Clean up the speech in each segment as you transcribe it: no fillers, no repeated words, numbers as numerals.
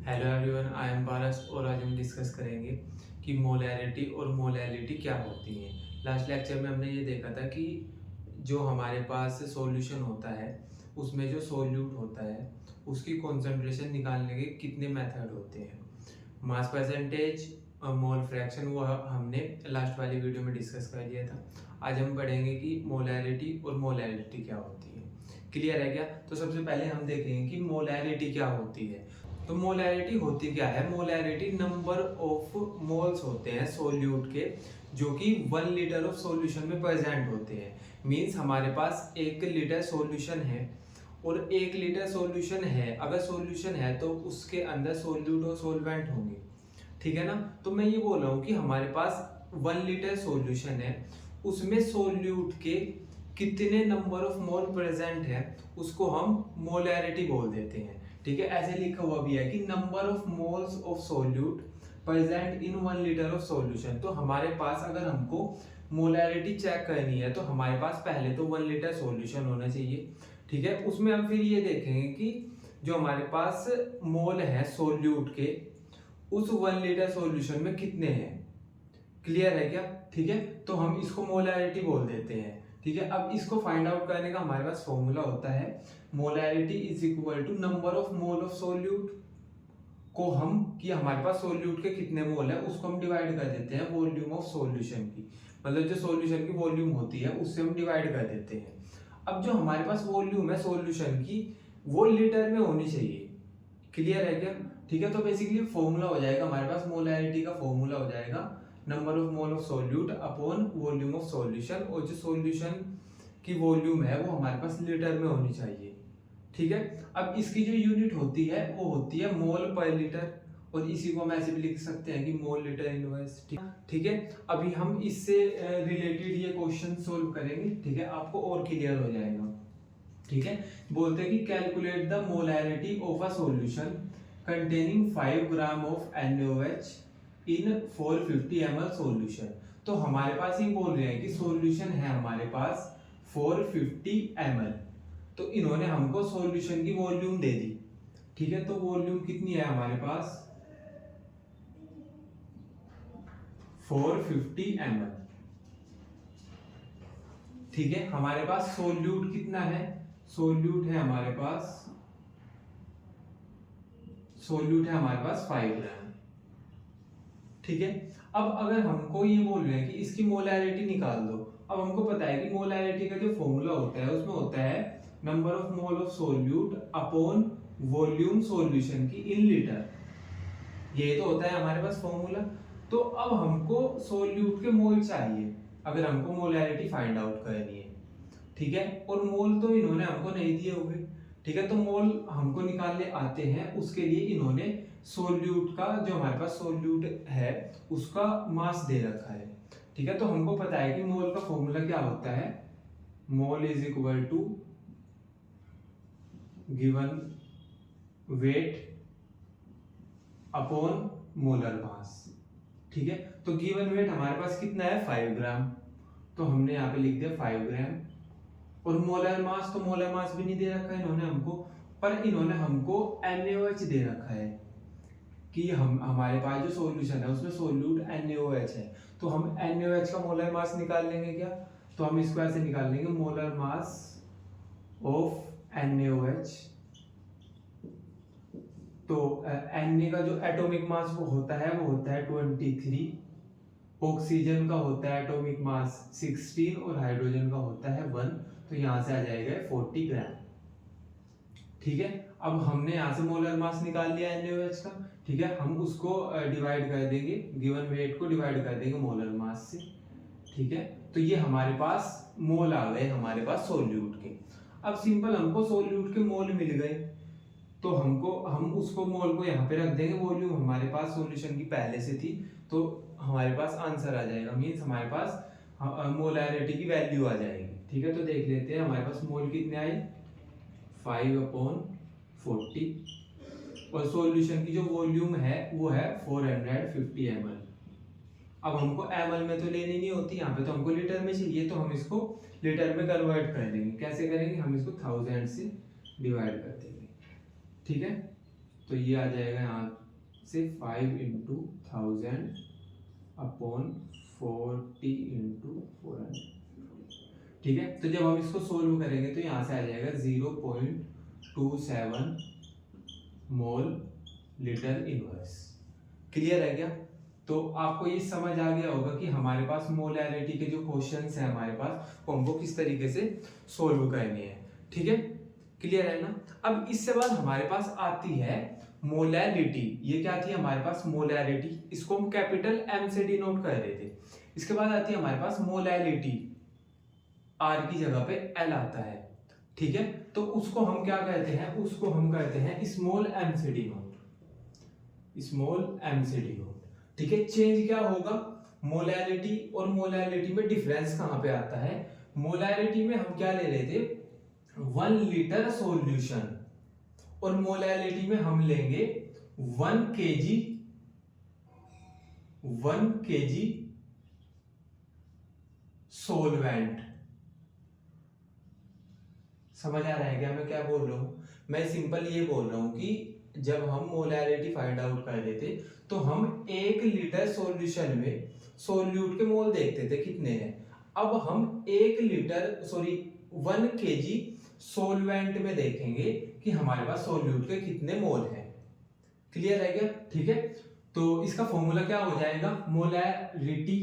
Hello everyone, I am पारस और आज हम डिस्कस करेंगे कि मोलैरिटी और मोलैलिटी क्या होती हैं। लास्ट लेक्चर में हमने ये देखा था कि जो हमारे पास सॉल्यूशन होता है उसमें जो सोल्यूट होता है उसकी कॉन्सेंट्रेशन निकालने के कितने मेथड होते हैं। मास परसेंटेज, मोल फ्रैक्शन, वो हमने लास्ट वाली वीडियो में डिस्कस कर लिया था। आज हम पढ़ेंगे कि मोलैरिटी और मोलैलिटी क्या होती है। क्लियर है क्या? तो सबसे पहले हम देखेंगे कि मोलैरिटी क्या होती है। तो मोलैरिटी होती क्या है? मोलैरिटी नंबर ऑफ मोल्स होते हैं सोल्यूट के जो कि 1 लीटर ऑफ सॉल्यूशन में प्रेजेंट होते हैं। मींस हमारे पास 1 लीटर सॉल्यूशन है और 1 लीटर सॉल्यूशन है, अगर सॉल्यूशन है तो उसके अंदर सोल्यूट और सोलवेंट होंगे। ठीक है ना? तो मैं ये बोल रहा हूँ कि हमारे पास 1 लीटर सॉल्यूशन है, उसमें सोल्यूट के कितने नंबर ऑफ मोल प्रेजेंट है उसको हम मोलैरिटी बोल देते हैं। ठीक है, ऐसे लिखा हुआ भी है कि number of moles of solute present in 1 litre of solution. तो हमारे पास अगर हमको मोलैरिटी चेक करनी है तो हमारे पास पहले तो 1 लीटर सॉल्यूशन होना चाहिए। ठीक है, उसमें हम फिर ये देखेंगे कि जो हमारे पास मोल है सोल्यूट के उस 1 लीटर सॉल्यूशन में कितने हैं। क्लियर है क्या? ठीक है, तो हम इसको मोलैरिटी बोल देते हैं। ठीक है, अब इसको फाइंड आउट करने का हमारे पास फॉर्मूला होता है molarity is equal to number of mole of solute को हम कि हमारे पास सोल्यूट के कितने मोल है उसको हम डिवाइड कर देते हैं वॉल्यूम ऑफ सॉल्यूशन की, मतलब जो सॉल्यूशन की वॉल्यूम होती है उससे हम डिवाइड कर देते हैं। अब जो हमारे पास वॉल्यूम है सॉल्यूशन की वो लीटर में होनी चाहिए। क्लियर है क्या? ठीक है, तो बेसिकली फॉर्मूला हो जाएगा हमारे पास, मोलैरिटी का फॉर्मूला हो जाएगा number of mole of solute upon volume of solution, और जो सॉल्यूशन की वॉल्यूम है वो हमारे पास लीटर में होनी चाहिए। ठीक है, अब इसकी जो यूनिट होती है वो होती है मोल पर लीटर, और इसी को हम ऐसे भी लिख सकते हैं कि मोल लीटर इनवर्स। ठीक है, अभी हम इससे रिलेटेड ये क्वेश्चन सोल्व करेंगे। ठीक है, आपको और क्लियर हो जाएगा। ठीक है, बोलते हैं कि calculate the molarity of a solution containing 5 gram of NaOH in 450 ml solution. तो हमारे पास ये बोल रहे हैं कि सॉल्यूशन है हमारे पास 450 ml, तो इन्होंने हमको सॉल्यूशन की वॉल्यूम दे दी। ठीक है, तो वॉल्यूम कितनी है हमारे पास 450 ml। ठीक है, हमारे पास सोल्यूट कितना है? सोल्यूट है हमारे पास, सोल्यूट है हमारे पास 5 ग्राम। ठीक है, अब अगर हमको ये बोल रहे हैं कि इसकी मोलैरिटी निकाल दो, अब हमको पता है कि मोलैरिटी का जो फॉर्मूला होता है उसमें होता है number of mole of solute upon volume solution की इन लीटर, ये तो होता है हमारे पास फॉर्मूला। तो अब हमको सोल्यूट के मोल चाहिए अगर हमको मोलैरिटी फाइंड आउट करनी है। ठीक है, और मोल तो इन्होंने हमको नहीं दिए हुए। ठीक है, तो मोल हमको निकालने आते हैं, उसके लिए इन्होंने सोल्यूट का जो हमारे पास सोल्यूट है उसका मास दे रखा है। ठीक है, तो हमको पता है कि मोल का फॉर्मूला क्या होता है, mole is equal to given weight upon molar mass. ठीक है, तो गिवन वेट हमारे पास कितना है 5 ग्राम, तो हमने यहाँ पे लिख दिया 5 ग्राम। और मोलर मास, तो मोलर मास भी नहीं दे रखा है इन्होंने हमको, पर इन्होंने हमको NaOH दे रखा है कि हम हमारे पास जो सॉल्यूशन है उसमें सोल्यूट NaOH है, तो हम NaOH का मोलर मास निकाल लेंगे क्या? तो हम इसको ऐसे निकाल लेंगे मोलर मास ऑफ NaOH। तो Na का जो एटॉमिक मास वो होता है 23, ऑक्सीजन का होता है एटॉमिक मास 16 और हाइड्रोजन का होता है 1, तो यहाँ से आ जाएगा 40 ग्राम। ठीक है, अब हमने यहाँ से मोलर मास निकाल लिया NaOH का। ठीक है, हम उसको डिवाइड कर देंगे, गिवन वेट को डिवाइड कर देंगे मोलर मास से। ठीक है, तो ये हमारे पास मोल आ गए हमारे पास सोल्यूट के। अब सिंपल हमको सोल्यूट के मोल मिल गए, तो हम उसको मोल को यहाँ पे रख देंगे, वॉल्यूम हमारे पास सॉल्यूशन की पहले से थी, तो हमारे पास आंसर आ जाएगा, मींस हमारे पास मोलैरिटी की वैल्यू आ जाएगी। ठीक है, तो देख लेते हैं हमारे पास मोल कितने आए 5/40, और सॉल्यूशन की जो वॉल्यूम है वो है 450 ml। अब हमको ml में तो लेनी नहीं होती, यहाँ पे तो हमको लीटर में चाहिए, तो हम इसको लीटर में कन्वर्ट कर देंगे। कैसे करेंगे? हम इसको 1000 से डिवाइड कर देंगे। ठीक है, तो ये आ जाएगा यहाँ से 5 इंटू 1000 अपॉन 40 इंटू 400। ठीक है, तो जब हम इसको सोल्व करेंगे तो यहाँ से आ जाएगा 0.27 मोल लीटर इनवर्स। क्लियर है क्या? तो आपको ये समझ आ गया होगा कि हमारे पास मोलैरिटी के जो क्वेश्चंस हैं हमारे पास, वो हमको किस तरीके से सोल्व करने हैं। ठीक है, क्लियर है ना? अब इससे बाद हमारे पास आती है मोलैरिटी। ये क्या थी हमारे पास? मोलैरिटी। इसको हम कैपिटल एम से डिनोट कर रहे थे। इसके बाद आती है हमारे पास मोलैरिटी, आर की जगह पे एल आता है। ठीक है, तो उसको हम क्या कहते हैं? उसको हम कहते हैं स्मॉल एम से डिनोट, स्मॉल एम से डिनोट। ठीक है, चेंज क्या होगा? मोलैरिटी और मोलैरिटी में डिफरेंस कहां पे आता है? मोलैरिटी में हम क्या ले रहे थे? 1 लीटर सॉल्यूशन, और मोलैरिटी में हम लेंगे 1 केजी सोलवेंट। समझ आ रहा है क्या मैं क्या बोल रहा हूं? मैं सिंपल ये बोल रहा हूं कि जब हम मोलैरिटी फाइंड आउट कर रहे थे तो हम 1 लीटर सॉल्यूशन में सोल्यूट के मोल देखते थे कितने हैं। अब हम 1 केजी सोलवेंट में देखेंगे कि हमारे पास सोल्यूट के कितने मोल हैं। क्लियर है क्या? ठीक है, तो इसका फॉर्मूला क्या हो जाएगा? मोलैरिटी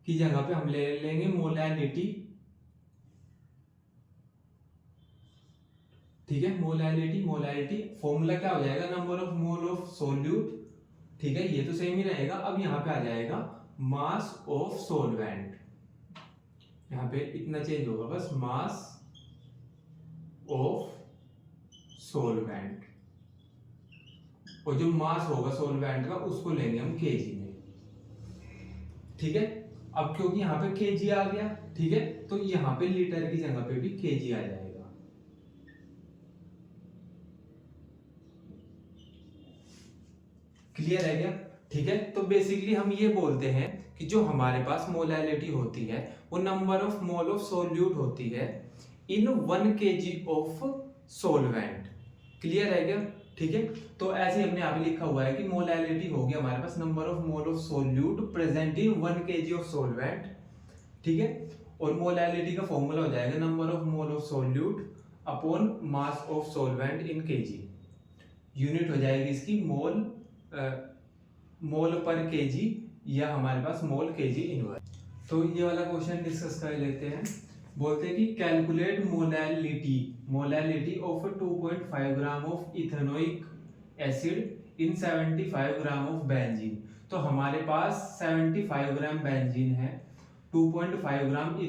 की जगह पे हम ले लेंगे मोलैरिटी। ठीक है, मोलैरिटी फॉर्मूला क्या हो जाएगा? Number of mole of solute. ठीक है, ये तो सेम ही रहेगा। अब यहाँ पे आ जाएगा मास ऑफ सोलवेंट। यहाँ पे इतना चेंज होगा बस, मास ऑफ सोलवेंट, और जो मास होगा सोलवेंट का उसको लेंगे हम केजी में। ठीक है, अब क्योंकि यहाँ पे केजी आ गया, ठीक है, तो यहाँ पे लीटर की जगह पे भी केजी आ जाएगा। क्लियर है क्या? ठीक है, तो बेसिकली हम ये बोलते हैं कि जो हमारे पास मोलैरिटी होती है वो number of mole of solute होती है इन 1 केजी ऑफ सोलवेंट। क्लियर है क्या? ठीक है, तो ऐसे ही हमने यहाँ पे लिखा हुआ है कि मोलैरिटी होगी हमारे पास number of mole of solute present in 1 KG of solvent. ठीक है, और मोलैरिटी का फॉर्मूला हो जाएगा number of mole of solute upon mass of solvent in KG. Unit हो जाएगी इसकी मोल पर केजी, या हमारे पास मोल केजी इनवर्स। तो ये वाला क्वेश्चन डिस्कस कर लेते हैं। बोलते हैं कि calculate molality of 2.5 gram of ethanoic acid in 75 gram of benzene. तो हमारे पास 75 ग्राम बेंजीन है, 2.5 ग्राम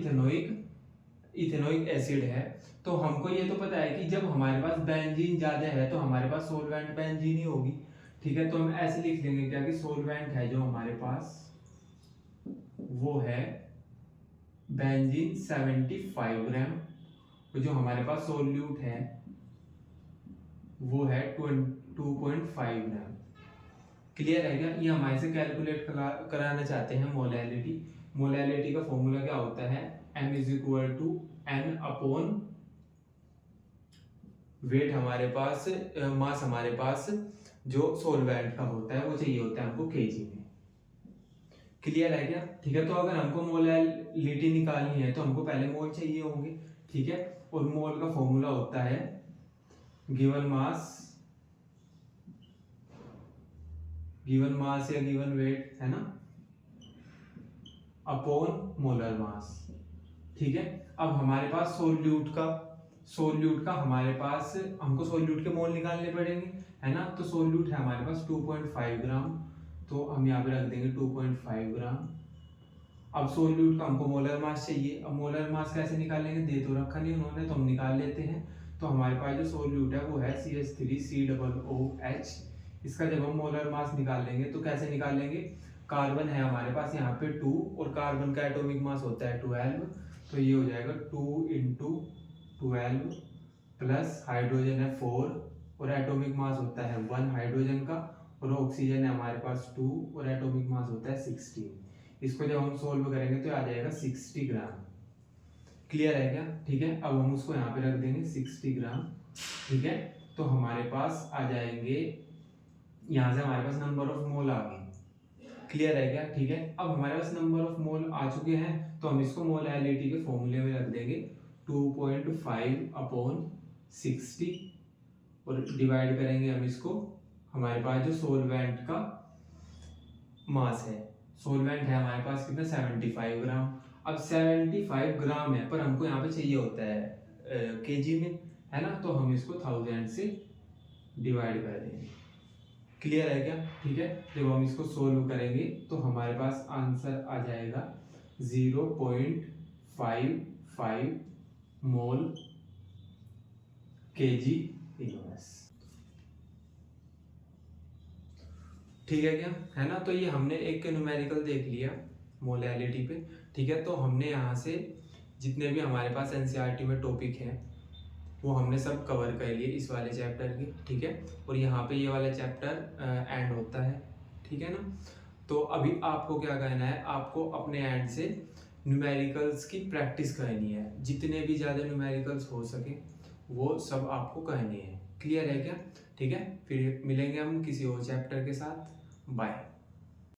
इथेनोइक एसिड है। तो हमको ये तो पता है कि जब हमारे पास बेंजीन ज्यादा है तो हमारे पास सोलवेंट बेंजीन ही होगी। ठीक है, तो हम ऐसे लिख लेंगे क्या कि सोलवेंट है जो हमारे पास वो है बेंजीन 75 ग्राम, और जो हमारे पास सोल्यूट है वो है 2.5 ग्राम। क्लियर है क्या? ये हमारे से कैलकुलेट कराना चाहते हैं मोलैलिटी। मोलैलिटी का फॉर्मूला क्या होता है? m is equal to n upon weight हमारे पास, मास हमारे पास जो सोलवेंट का होता है वो चाहिए होता है हमको केजी में। क्लियर है क्या? ठीक है, तो अगर हमको मोलैलिटी निकालनी है तो हमको पहले मोल चाहिए होंगे। ठीक है, और मोल का फॉर्मूला होता है गिवन मास या गिवन वेट, है ना, अपॉन मोलर मास। ठीक है, अब हमारे पास सोल्यूट का हमारे पास, हमको सोल्यूट के मोल निकालने पड़ेंगे, है ना। तो सोल्यूट है हमारे पास 2.5 ग्राम, तो हम यहाँ पे रख देंगे 2.5 ग्राम। अब सोल्यूट का हमको मोलर मास चाहिए। अब मोलर मास कैसे निकालेंगे? दे तो रखा नहीं उन्होंने, तो हम निकाल लेते हैं। तो हमारे पास जो सोल्यूट है वो है CH3COOH। इसका जब हम मोलर मास निकालेंगे तो कैसे निकालेंगे? कार्बन है हमारे पास यहाँ पे 2, और कार्बन का एटॉमिक मास होता है 12, तो ये हो जाएगा 2 × 12 प्लस हाइड्रोजन है 4, और एटॉमिक मास होता है 1 हाइड्रोजन का, और ऑक्सीजन है हमारे पास 2, और एटॉमिक मास होता है 16। इसको जब हम सोल्व करेंगे तो आ जाएगा 60 ग्राम। क्लियर है क्या? ठीक है, अब हम उसको यहाँ पे रख देंगे 60 ग्राम। ठीक है, तो हमारे पास आ जाएंगे, यहाँ से हमारे पास नंबर ऑफ मोल आ गए। क्लियर है क्या? ठीक है। अब हमारे पास नंबर ऑफ मोल आ चुके हैं तो हम इसको मोलैलिटी के फॉर्मूले में रख देंगे 2.5/60 और डिवाइड करेंगे हम इसको, हमारे पास जो सोलवेंट का मास है, सोलवेंट है हमारे पास कितना 75 ग्राम। अब 75 ग्राम है पर हमको यहाँ पे चाहिए होता है केजी में, है ना, तो हम इसको 1000 से डिवाइड कर देंगे। क्लियर है क्या? ठीक है। जब हम इसको सोल्व करेंगे तो हमारे पास आंसर आ जाएगा 0.55 मोल केजी इनवर्स। ठीक है क्या? है ना। तो ये हमने एक न्यूमेरिकल देख लिया मोलैलिटी पे। ठीक है। तो हमने यहाँ से जितने भी हमारे पास एनसीईआरटी में टॉपिक हैं वो हमने सब कवर कर लिए इस वाले चैप्टर के। ठीक है। और यहाँ पे ये वाला चैप्टर एंड होता है। ठीक है ना। तो अभी आपको क्या करना है, आपको अपने एंड से न्यूमेरिकल्स की प्रैक्टिस करनी है, जितने भी ज़्यादा न्यूमेरिकल्स हो सके वो सब आपको करने हैं। क्लियर है क्या? ठीक है। फिर मिलेंगे हम किसी और चैप्टर के साथ। बाय।